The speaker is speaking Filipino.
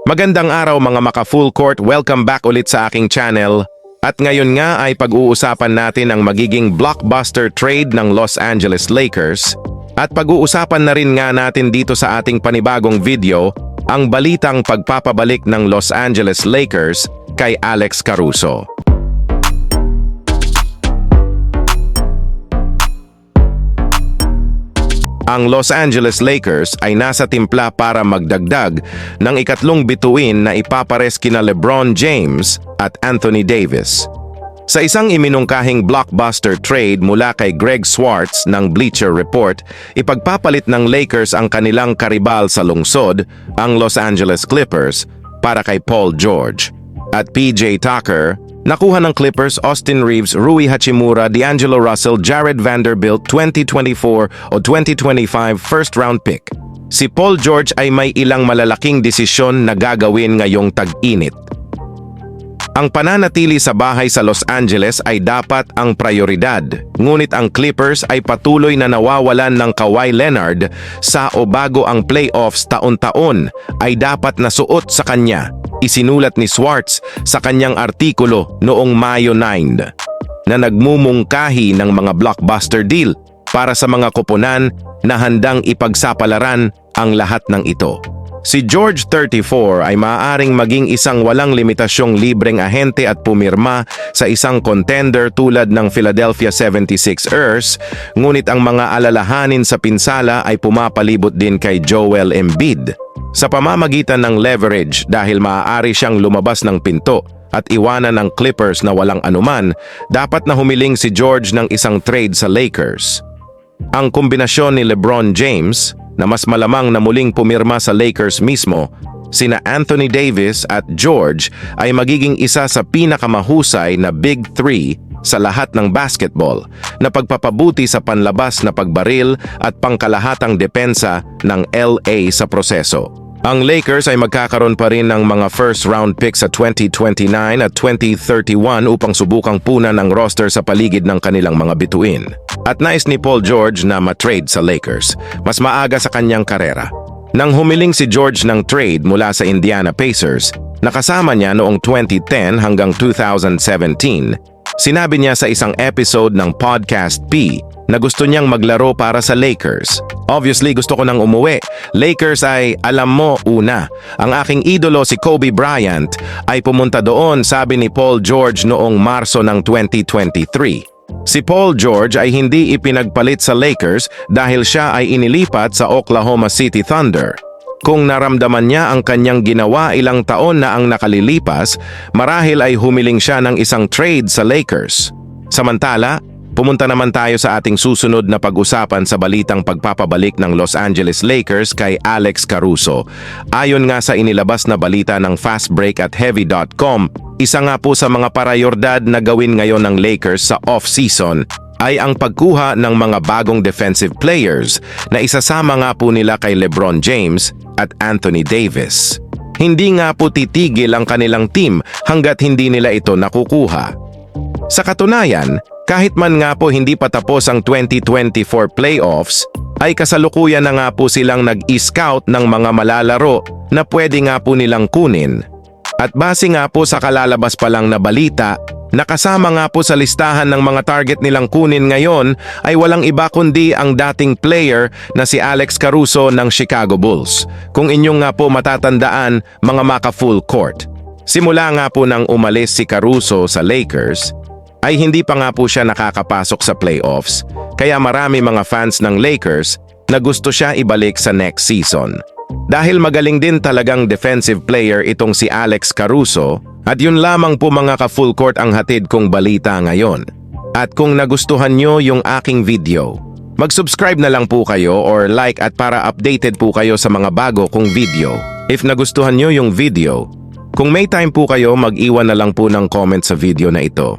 Magandang araw mga maka-full court, welcome back ulit sa aking channel. At ngayon nga ay pag-uusapan natin ang magiging blockbuster trade ng Los Angeles Lakers. At pag-uusapan na rin nga natin dito sa ating panibagong video ang balitang pagpapabalik ng Los Angeles Lakers kay Alex Caruso. Ang Los Angeles Lakers ay nasa timpla para magdagdag ng ikatlong bituin na ipapares kina LeBron James at Anthony Davis. Sa isang iminungkahing blockbuster trade mula kay Greg Swartz ng Bleacher Report, ipagpapalit ng Lakers ang kanilang karibal sa lungsod, ang Los Angeles Clippers, para kay Paul George. At PJ Tucker, nakuha ng Clippers Austin Reeves, Rui Hachimura, D'Angelo Russell, Jared Vanderbilt 2024 o 2025 first-round pick. Si Paul George ay may ilang malalaking desisyon na gagawin ngayong tag-init. Ang pananatili sa bahay sa Los Angeles ay dapat ang prioridad, ngunit ang Clippers ay patuloy na nawawalan ng Kawhi Leonard sa o bago ang playoffs taon-taon ay dapat nasuot sa kanya. Isinulat ni Swartz sa kanyang artikulo noong Mayo 9 na nagmumungkahi ng mga blockbuster deal para sa mga koponan na handang ipagsapalaran ang lahat ng ito. Si George 34 ay maaaring maging isang walang limitasyong libreng ahente at pumirma sa isang contender tulad ng Philadelphia 76ers, ngunit ang mga alalahanin sa pinsala ay pumapalibot din kay Joel Embiid. Sa pamamagitan ng leverage dahil maaari siyang lumabas ng pinto at iwanan ng Clippers na walang anuman, dapat na humiling si George ng isang trade sa Lakers. Ang kombinasyon ni LeBron James, na mas malamang na muling pumirma sa Lakers mismo, sina Anthony Davis at George ay magiging isa sa pinakamahusay na Big Three sa lahat ng basketball na pagpapabuti sa panlabas na pagbaril at pangkalahatang depensa ng LA sa proseso. Ang Lakers ay magkakaroon pa rin ng mga first-round picks sa 2029 at 2031 upang subukang punan ang roster sa paligid ng kanilang mga bituin. At nais ni Paul George na matrade sa Lakers, mas maaga sa kanyang karera. Nang humiling si George ng trade mula sa Indiana Pacers, nakasama niya noong 2010 hanggang 2017, sinabi niya sa isang episode ng Podcast P na gusto niyang maglaro para sa Lakers. Obviously, gusto ko nang umuwi. Lakers ay, alam mo, una, ang aking idolo si Kobe Bryant ay pumunta doon, sabi ni Paul George noong Marso ng 2023. Si Paul George ay hindi ipinagpalit sa Lakers dahil siya ay inilipat sa Oklahoma City Thunder. Kung naramdaman niya ang kanyang ginawa ilang taon na ang nakalilipas, marahil ay humiling siya ng isang trade sa Lakers. Samantala, pumunta naman tayo sa ating susunod na pag-usapan sa balitang pagpapabalik ng Los Angeles Lakers kay Alex Caruso. Ayon nga sa inilabas na balita ng Fast Break at Heavy.com, isa nga po sa mga prioridad na gawin ngayon ng Lakers sa off-season ay ang pagkuha ng mga bagong defensive players na isasama nga po nila kay LeBron James at Anthony Davis. Hindi nga po titigil ang kanilang team hanggat hindi nila ito nakukuha. Sa katunayan, kahit man nga po hindi pa tapos ang 2024 playoffs, ay kasalukuyan na nga po silang nag-i-scout ng mga malalaro na pwede nga po nilang kunin. At base nga po sa kalalabas pa lang na balita, nakasama nga po sa listahan ng mga target nilang kunin ngayon ay walang iba kundi ang dating player na si Alex Caruso ng Chicago Bulls. Kung inyong nga po matatandaan, mga maka-full court. Simula nga po nang umalis si Caruso sa Lakers, ay hindi pa nga po siya nakakapasok sa playoffs, kaya marami mga fans ng Lakers na gusto siya ibalik sa next season. Dahil magaling din talagang defensive player itong si Alex Caruso, at yun lamang po mga ka-full court ang hatid kong balita ngayon. At kung nagustuhan nyo yung aking video, mag-subscribe na lang po kayo or like at para updated po kayo sa mga bago kong video. If nagustuhan nyo yung video, kung may time po kayo mag-iwan na lang po ng comment sa video na ito.